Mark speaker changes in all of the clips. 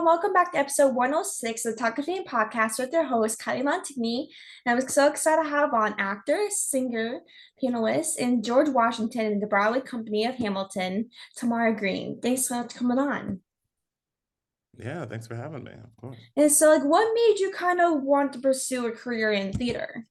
Speaker 1: and welcome back to episode 106 of the Talkoffamepod podcast with your host, Kyliemontigney. And I'm so excited to have on actor, singer, pianist, and George Washington in the Broadway company of Hamilton, Tamar Greene. Thanks so much for coming on.
Speaker 2: Yeah, thanks for having me, of course.
Speaker 1: And so, like, what made you kind of want to pursue a career in theater?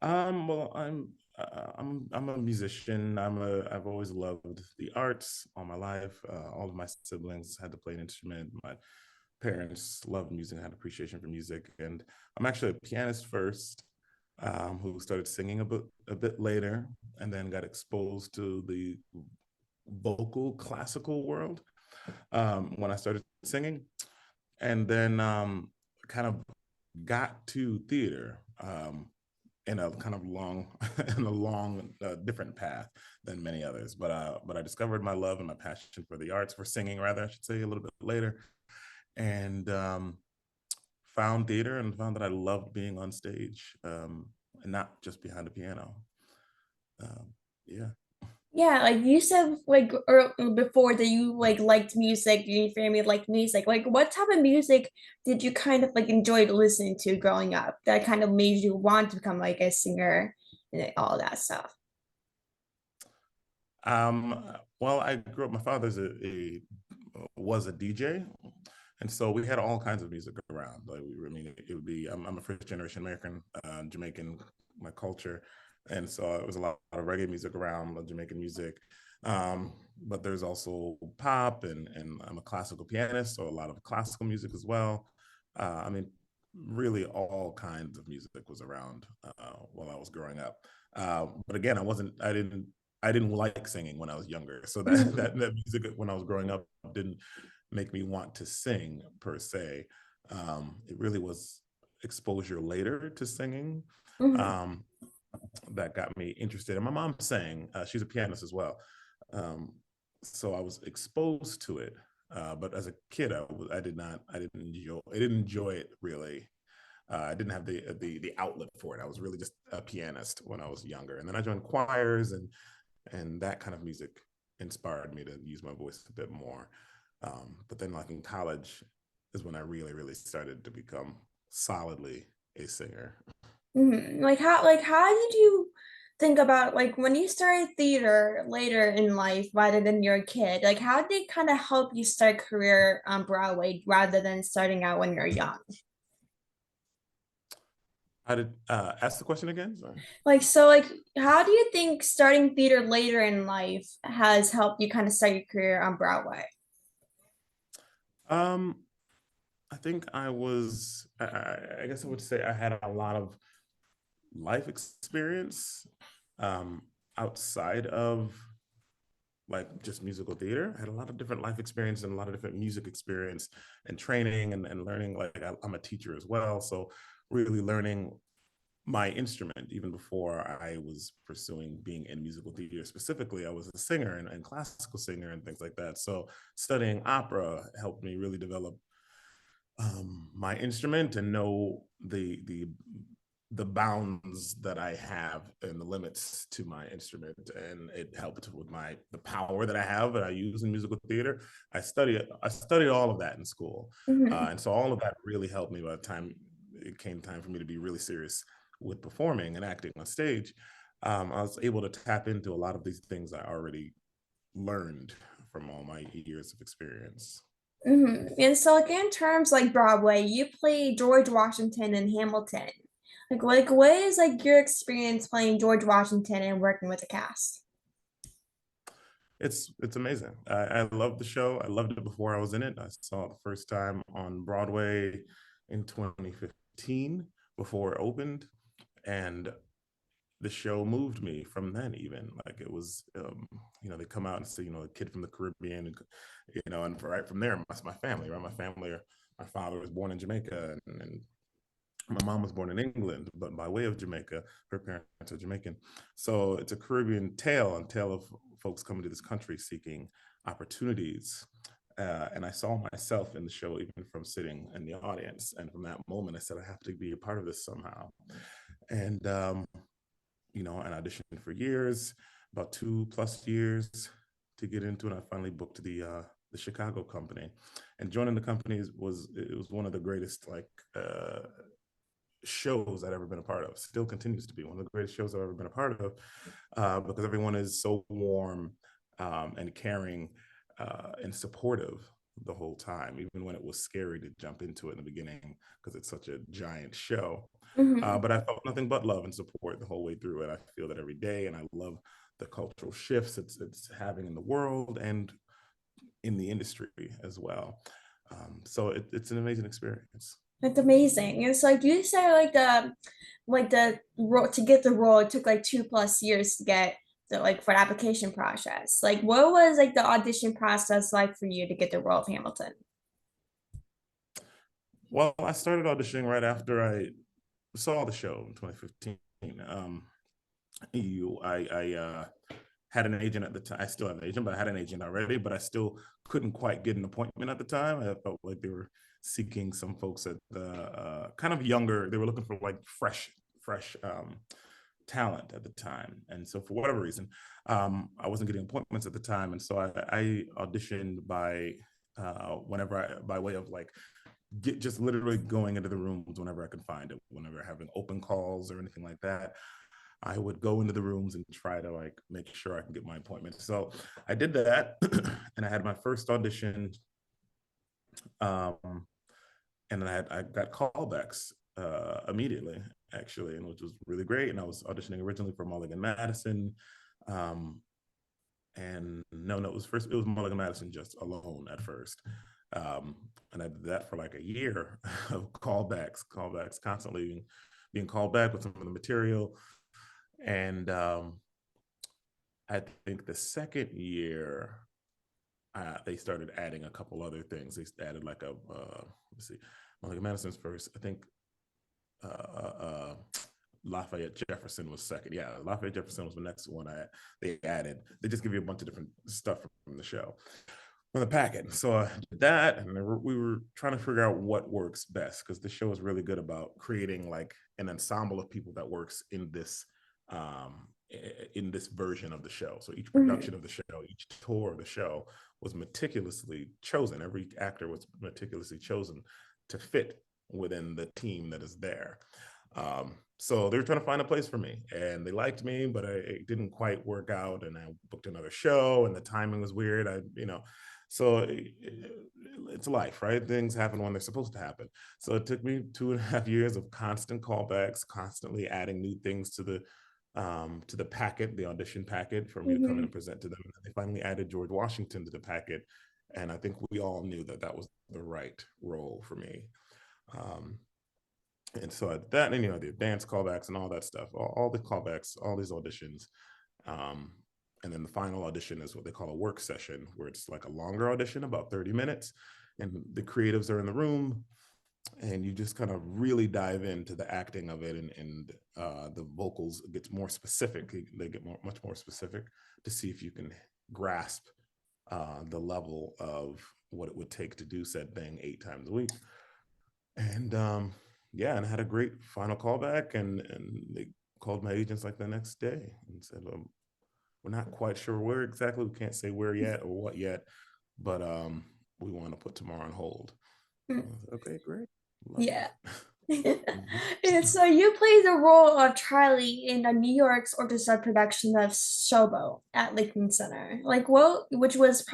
Speaker 2: Well, I'm a musician. I've always loved the arts all my life. All of my siblings had to play an instrument. My parents loved music, had appreciation for music, and I'm actually a pianist first, who started singing a bit later, and then got exposed to the vocal classical world when I started singing, and then kind of got to theater. In a kind of long in a long different path than many others, but I discovered my love and my passion for the arts, for singing rather, I should say, a little bit later, and found theater and found that I loved being on stage, and not just behind a piano. Yeah.
Speaker 1: Yeah, like you said, like before that you like liked music, your family liked music. Like, what type of music did you kind of like enjoy listening to growing up that kind of made you want to become like a singer and all that stuff?
Speaker 2: Well, I grew up, my father's a was a DJ, and so we had all kinds of music around. Like, I mean, it would be, I'm a first generation American, Jamaican, my culture, and so it was a lot of reggae music around, Jamaican music. But there's also pop, and I'm a classical pianist, so a lot of classical music as well. I mean, really all kinds of music was around while I was growing up. But again, I didn't like singing when I was younger, so that
Speaker 1: Mhm.
Speaker 2: that music when I was growing up didn't make me want to sing per se. It really was exposure later to singing
Speaker 1: Mhm.
Speaker 2: um, that got me interested. And my mom sang; she's a pianist as well, um, so I was exposed to it. But as a kid, I did not, I didn't enjoy it really. I didn't have the outlet for it. I was really just a pianist when I was younger, and then I joined choirs, and that kind of music inspired me to use my voice a bit more. But then, like in college, is when I really started to become solidly a singer.
Speaker 1: Like how did you think about like when you started theater later in life rather than you're a kid? Like how did it kind of help you start career on Broadway rather than starting out when you're young?
Speaker 2: How did ask the question again? Sorry.
Speaker 1: Like how do you think starting theater later in life has helped you kind of start your career on Broadway?
Speaker 2: Um, I think I guess I would say I had a lot of life experience um, outside of like just musical theater. I had a lot of different life experience and a lot of different music experience and training and learning. Like I'm a teacher as well, so really learning my instrument even before I was pursuing being in musical theater specifically. I was a singer and classical singer and things like that. So studying opera helped me really develop my instrument and know the bounds that I have and the limits to my instrument, and it helped with the power that I have that I use in musical theater. I studied all of that in school,
Speaker 1: Mhm.
Speaker 2: and so all of that really helped me by the time it came time for me to be really serious with performing and acting on stage. I was able to tap into a lot of these things I already learned from all my years of experience.
Speaker 1: And so like in terms like Broadway, you play George Washington and Hamilton. Like what is like your experience playing George Washington and working with the cast?
Speaker 2: It's amazing. I love the show. I loved it before I was in it. I saw it the first time on Broadway in 2015 before it opened, and the show moved me from then. Even like it was, they come out and say, a kid from the Caribbean, and right from there, my family, right? My father was born in Jamaica, and my mom was born in England, but by way of Jamaica, her parents are Jamaican. So it's a Caribbean tale and tale of folks coming to this country seeking opportunities. And I saw myself in the show, even from sitting in the audience. And from that moment, I said, I have to be a part of this somehow. And, and auditioned for years, about 2+ years to get into it. I finally booked the Chicago company, and joining the company was one of the greatest shows I'd ever been a part of. Still continues to be one of the greatest shows I've ever been a part of, because everyone is so warm and caring and supportive the whole time, even when it was scary to jump into it in the beginning because it's such a giant show.
Speaker 1: Hmm.
Speaker 2: But I felt nothing but love and support the whole way through it. I feel that every day, and I love the cultural shifts it's having in the world and in the industry as well. So it's an amazing experience.
Speaker 1: It's amazing. It's like you say, like the role to get the role, it took like 2+ years to get the like for the application process. Like, what was like the audition process like for you to get the role of Hamilton?
Speaker 2: Well, I started auditioning right after I saw the show in 2015. I had an agent at the time. I still have an agent, but I had an agent already, but I still couldn't quite get an appointment at the time. I felt like they were seeking some folks at the kind of younger. They were looking for like fresh talent at the time. And so for whatever reason, I wasn't getting appointments at the time. And so I auditioned by way of like just literally going into the rooms whenever I could find it, whenever having open calls or anything like that. I would go into the rooms and try to like make sure I can get my appointment. So I did that, and I had my first audition, um, and then I got callbacks immediately, actually, and which was really great. And I was auditioning originally for Mulligan Madison, um, and no, it was Mulligan Madison just alone at first, um, and I did that for like a year of callbacks, constantly being called back with some of the material. And I think the second year, they started adding a couple other things. They added like let's see, Mulligan Madison's first. I think uh, uh, Lafayette Jefferson was second. Yeah, Lafayette Jefferson was the next one. They added. They just give you a bunch of different stuff from the show, from the packet. So I did that, and we were trying to figure out what works best because the show is really good about creating like an ensemble of people that works um, in this version of the show. So each production
Speaker 1: Mhm.
Speaker 2: of the show, each tour of the show was meticulously chosen. Every actor was meticulously chosen to fit within the team that is there. So they were trying to find a place for me, and they liked me, but it didn't quite work out. And I booked another show, and the timing was weird. So it's life, right? Things happen when they're supposed to happen. So it took me 2.5 years of constant callbacks, constantly adding new things to the packet, the audition packet, for me to come in and
Speaker 1: Mhm.
Speaker 2: present to them. And they finally added George Washington to the packet, and I think we all knew that that was the right role for me. Um, and so that, and the dance callbacks and all that stuff, all the callbacks, all these auditions. Um, and then the final audition is what they call a work session, where it's like a longer audition, about 30 minutes. And the creatives are in the room, and you just kind of really dive into the acting of it, and the vocals gets more specific. They get much more specific to see if you can grasp the level of what it would take to do said thing 8 times a week. And yeah, and I had a great final callback, and they called my agents like the next day and said, we're not quite sure where exactly. We can't say where yet or what yet, but we want to put tomorrow on hold. I was like, okay, great. Love
Speaker 1: Yeah.
Speaker 2: that.
Speaker 1: And so you played the role of Charlie in a New York's orchestra production of Showboat at Lincoln Center. Like what, which was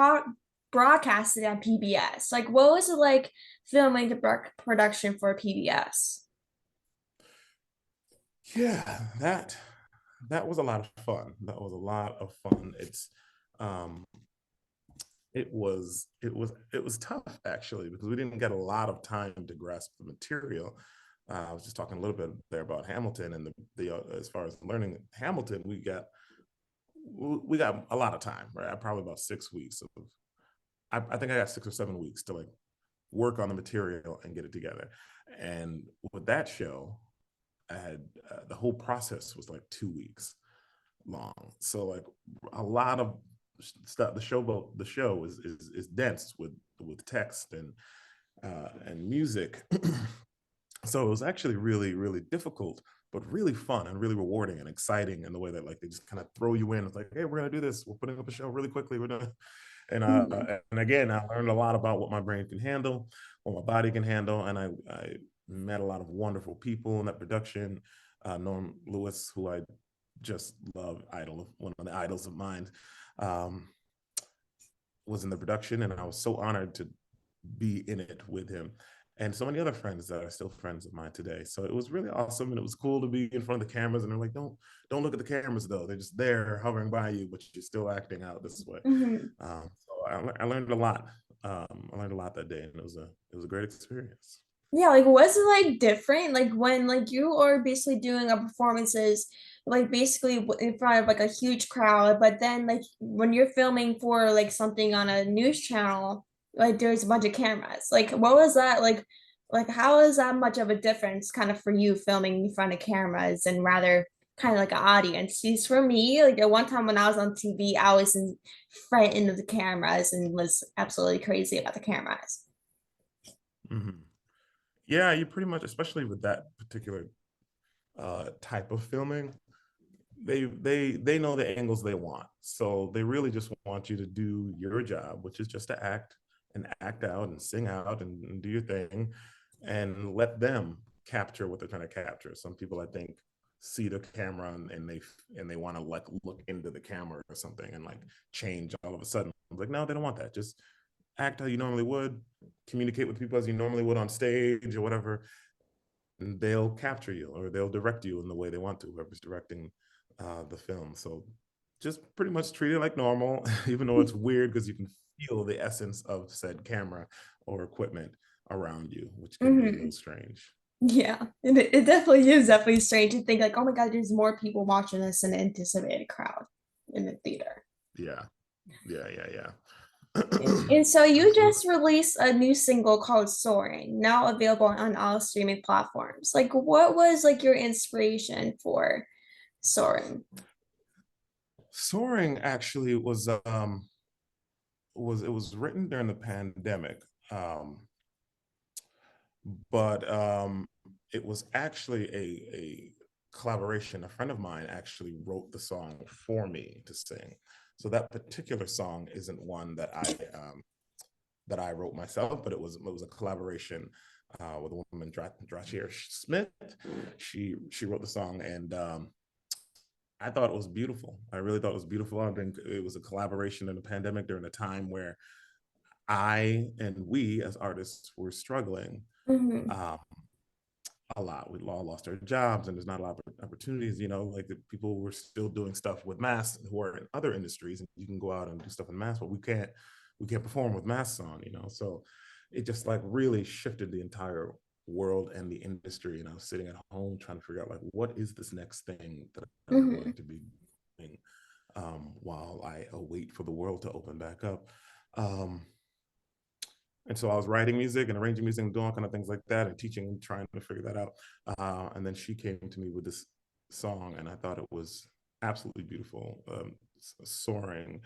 Speaker 1: broadcasted on PBS. Like what was it like filming the production for PBS?
Speaker 2: Yeah, that was a lot of fun. That was a lot of fun. Um it was tough actually because we didn't get a lot of time to grasp the material. I was just talking a little bit there about Hamilton, and the as far as learning Hamilton, we got a lot of time, right? Probably about 6 weeks of I think I got 6 or 7 weeks to like work on the material and get it together. And with that show, I had the whole process was like 2 weeks long. So like a lot of stuff. The show is dense with text and music. So it was actually really really difficult, but really fun and really rewarding and exciting in the way that like they just kind of throw you in. It's like, hey, we're gonna do this. We're putting up a show really quickly. We're gonna
Speaker 1: Mhm.
Speaker 2: And again, I learned a lot about what my brain can handle, what my body can handle, and I met a lot of wonderful people in that production. Norm Lewis, who I just love, one of the idols of mine, um, was in the production, and I was so honored to be in it with him. And so many other friends that are still friends of mine today. So it was really awesome, and it was cool to be in front of the cameras. And they're like, don't look at the cameras though; they're just there hovering by you, but you're still acting out this way.
Speaker 1: Mhm.
Speaker 2: I learned a lot. I learned a lot that day, and it was a great experience.
Speaker 1: Yeah, like was it like different? Like when like you are basically doing a performances like basically in front of like a huge crowd, but then like when you're filming for like something on a news channel, like there's a bunch of cameras. Like what was that like how is that much of a difference kind of for you filming in front of cameras and rather kind of like an audience? Because for me, like at one time when I was on TV, I was in front of the cameras and was absolutely crazy about the cameras.
Speaker 2: Mm-hmm. Yeah, you pretty much, especially with that particular type of filming, they know the angles they want. So they really just want you to do your job, which is just to act and act out and sing out and do your thing, and let them capture what they're trying to capture. Some people, I think, see the camera and they want to like look into the camera or something and like change all of a sudden. I'm like, no, they don't want that. Just act how you normally would, communicate with people as you normally would on stage or whatever, and they'll capture you or they'll direct you in the way they want to, whoever's directing the film. So just pretty much treat it like normal, even though it's weird because you can feel the essence of said camera or equipment around you, which can be a little
Speaker 1: Mhm.
Speaker 2: strange.
Speaker 1: Yeah, it definitely is definitely strange to think like, oh my God, there's more people watching this than the anticipated crowd in the theater.
Speaker 2: Yeah, yeah.
Speaker 1: And so you
Speaker 2: Absolutely.
Speaker 1: just released a new single called Soaring, now available on all streaming platforms. Like what was like your inspiration for Soaring?
Speaker 2: Soaring actually was it was written during the pandemic. Um, but it was actually a collaboration. A friend of mine actually wrote the song for me to sing. So that particular song isn't one that I wrote myself, but it was a collaboration with a woman, Drachir Smith. She wrote the song, and I thought it was beautiful. I really thought it was beautiful. I think it was a collaboration in the pandemic during a time where I and we as artists were struggling.
Speaker 1: Mm-hmm.
Speaker 2: Um, a lot. We all lost our jobs, and there's not a lot of opportunities. Like the people were still doing stuff with masks who are in other industries, and you can go out and do stuff in masks, but we can't perform with masks on. So it just like really shifted the entire world and the industry. And I was sitting at home trying to figure out like what is this next thing that I'm
Speaker 1: Mm-hmm.
Speaker 2: going to be doing while I await for the world to open back up. Um, and so I was writing music and arranging music and doing all kind of things like that and teaching and trying to figure that out. And then she came to me with this song, and I thought it was absolutely beautiful, soaring,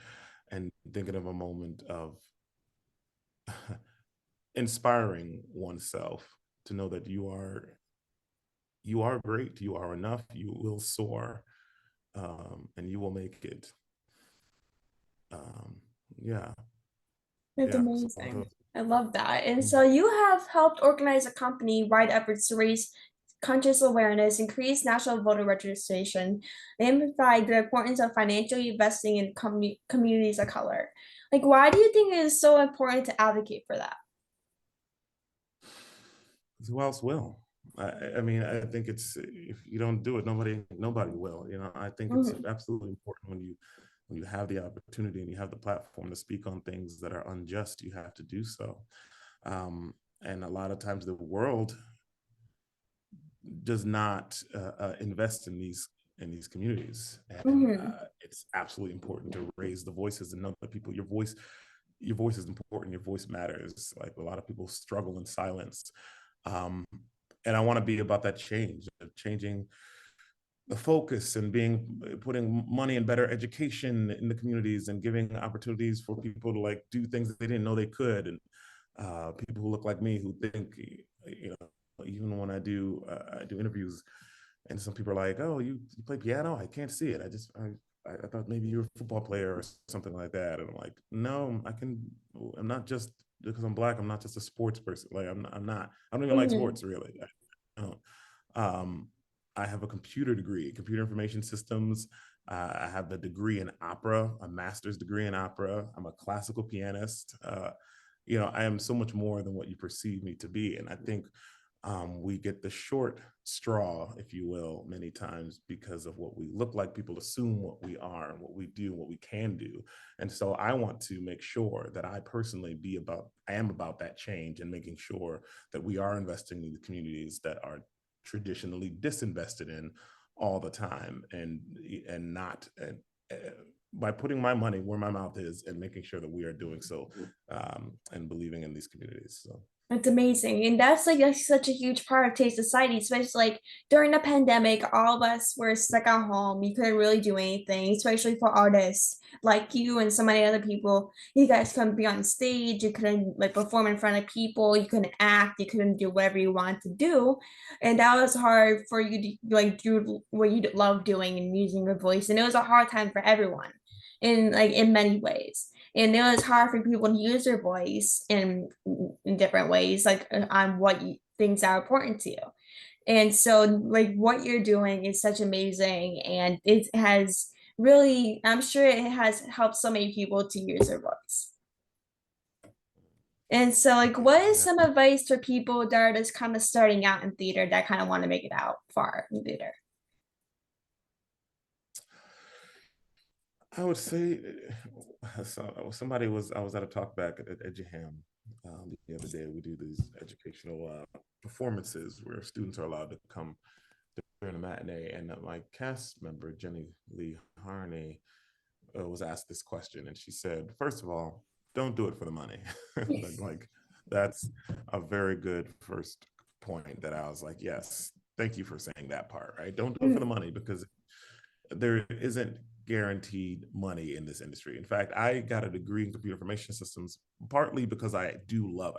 Speaker 2: and thinking of a moment of inspiring oneself to know that you are great, you are enough, you will soar, and you will make it. Um, yeah,
Speaker 1: It's
Speaker 2: yeah. So
Speaker 1: amazing. I love that. And so
Speaker 2: mhm.
Speaker 1: you have helped organize a company wide efforts to raise conscious awareness, increase national voter registration, and amplify the importance of financially investing in communities of color. Like, why do you think it is so important to advocate for that?
Speaker 2: Who else will? I mean, I think it's if you don't do it, nobody will. I think it's
Speaker 1: Mhm.
Speaker 2: absolutely important when you have the opportunity and you have the platform to speak on things that are unjust, you have to do so. And a lot of times the world does not invest in these communities, and
Speaker 1: Mhm.
Speaker 2: it's absolutely important to raise the voices and know that people your voice is important, your voice matters. Like a lot of people struggle in silence, um, and I want to be about that change, of changing the focus and putting money in better education in the communities and giving opportunities for people to like do things that they didn't know they could, and people who look like me who think, even when I do interviews, and some people are like, "Oh, you play piano? I can't see it. I thought maybe you're a football player or something like that. And I'm like, no, I'm not just because I'm black. I'm not just a sports person. Like I don't even like
Speaker 1: Mhm.
Speaker 2: sports really. I don't. Um, I have a computer degree, computer information systems. I have a degree in opera, a master's degree in opera. I'm a classical pianist. I am so much more than what you perceive me to be. And I think we get the short straw, if you will, many times because of what we look like. People assume what we are and what we do, what we can do. And so I want to make sure that I am about that change and making sure that we are investing in the communities that are traditionally disinvested in all the time and not by putting my money where my mouth is and making sure that we are doing so and believing in these communities. So
Speaker 1: It's amazing. And that's such a huge part of today's society, especially like during the pandemic, all of us were stuck at home. You couldn't really do anything, especially for artists like you and so many other people. You guys couldn't be on stage, you couldn't like perform in front of people, you couldn't act, you couldn't do whatever you wanted to do. And that was hard for you to like do what you love doing and using your voice. And it was a hard time for everyone in many ways, and it was hard for people to use their voice in different ways, like on things that are important to you. And so like what you're doing is such amazing, and it has really, I'm sure it has helped so many people to use their voice. And so like what is
Speaker 2: yeah,
Speaker 1: some advice for people that are just kind of starting out in theater that kind of want to make it out far in theater?
Speaker 2: I would say I was at a talk back at Edgeham the other day. We do these educational performances where students are allowed to come during a matinee, and my cast member Jenny Lee Harney was asked this question, and she said, first of all, don't do it for the money. Like that's a very good first point that I was like, yes, thank you for saying that part, right? Don't do it for the
Speaker 1: Mhm.
Speaker 2: money because there isn't guaranteed money in this industry. In fact, I got a degree in computer information systems partly because I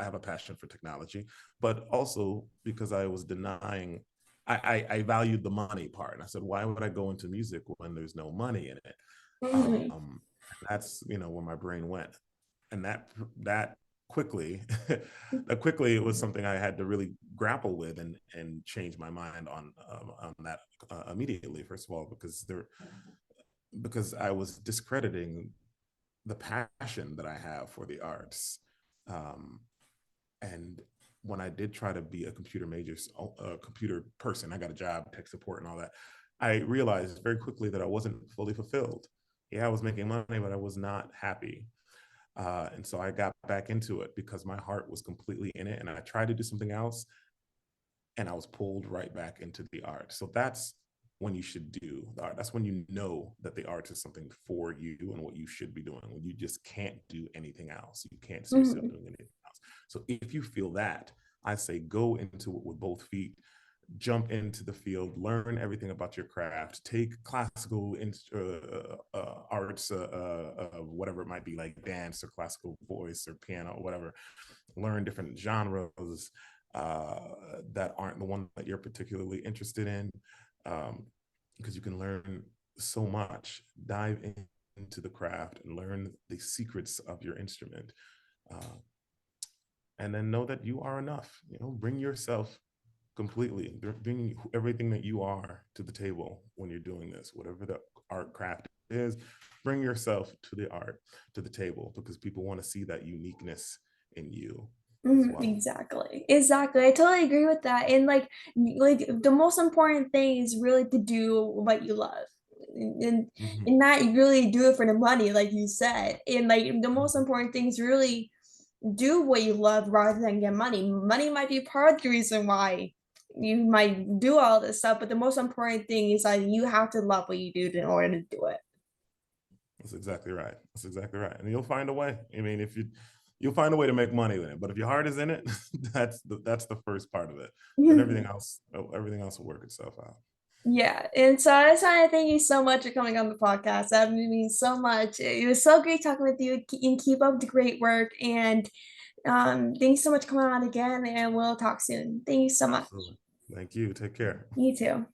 Speaker 2: have a passion for technology, but also because I was denying, I valued the money part. And I said, why would I go into music when there's no money in it?
Speaker 1: Mhm.
Speaker 2: Um, that's, where my brain went. And that quickly, that quickly, it was something I had to really grapple with and change my mind on that immediately. First of all, because I was discrediting the passion that I have for the arts. Um, and when I did try to be a computer person, I got a job, tech support, and all that. I realized very quickly that I wasn't fully fulfilled. Yeah, I was making money, but I was not happy. And so I got back into it because my heart was completely in it. And I tried to do something else and I was pulled right back into the art. So that's when you should do the art. That's when you know that the art is something for you and what you should be doing. When you just can't do anything else, you can't see yourself
Speaker 1: Mhm.
Speaker 2: doing anything else. So if you feel that, I say go into it with both feet, jump into the field, learn everything about your craft, take classical arts, whatever it might be, like dance or classical voice or piano or whatever, learn different genres uh, that aren't the one that you're particularly interested in, because you can learn so much. Dive into the craft and learn the secrets of your instrument, uh, and then know that you are enough. Bring yourself completely. Bring everything that you are to the table when you're doing this, whatever the art craft is. Bring yourself to the art, to the table, because people want to see that uniqueness in you as
Speaker 1: Mhm.
Speaker 2: well.
Speaker 1: Exactly. Exactly. I totally agree with that. And like the most important thing is really to do what you love. And
Speaker 2: Mhm.
Speaker 1: and not really do it for the money, like you said. And like the most
Speaker 2: Mhm.
Speaker 1: important thing is really do what you love rather than get money. Money might be part of the reason why you might do all this stuff, but the most important thing is that you have to love what you do in order to do it.
Speaker 2: That's exactly right. That's exactly right. And you'll find a way. I mean, if you'll find a way to make money with it. But if your heart is in it, that's the first part of it. Then everything else will work itself out.
Speaker 1: Yeah, and so I just want to thank you so much for coming on the podcast. That means so much. It was so great talking with you, and keep up the great work. And thanks so much for coming on again, and we'll talk soon. Thank you so much.
Speaker 2: Absolutely. Thank you. Take care.
Speaker 1: You too.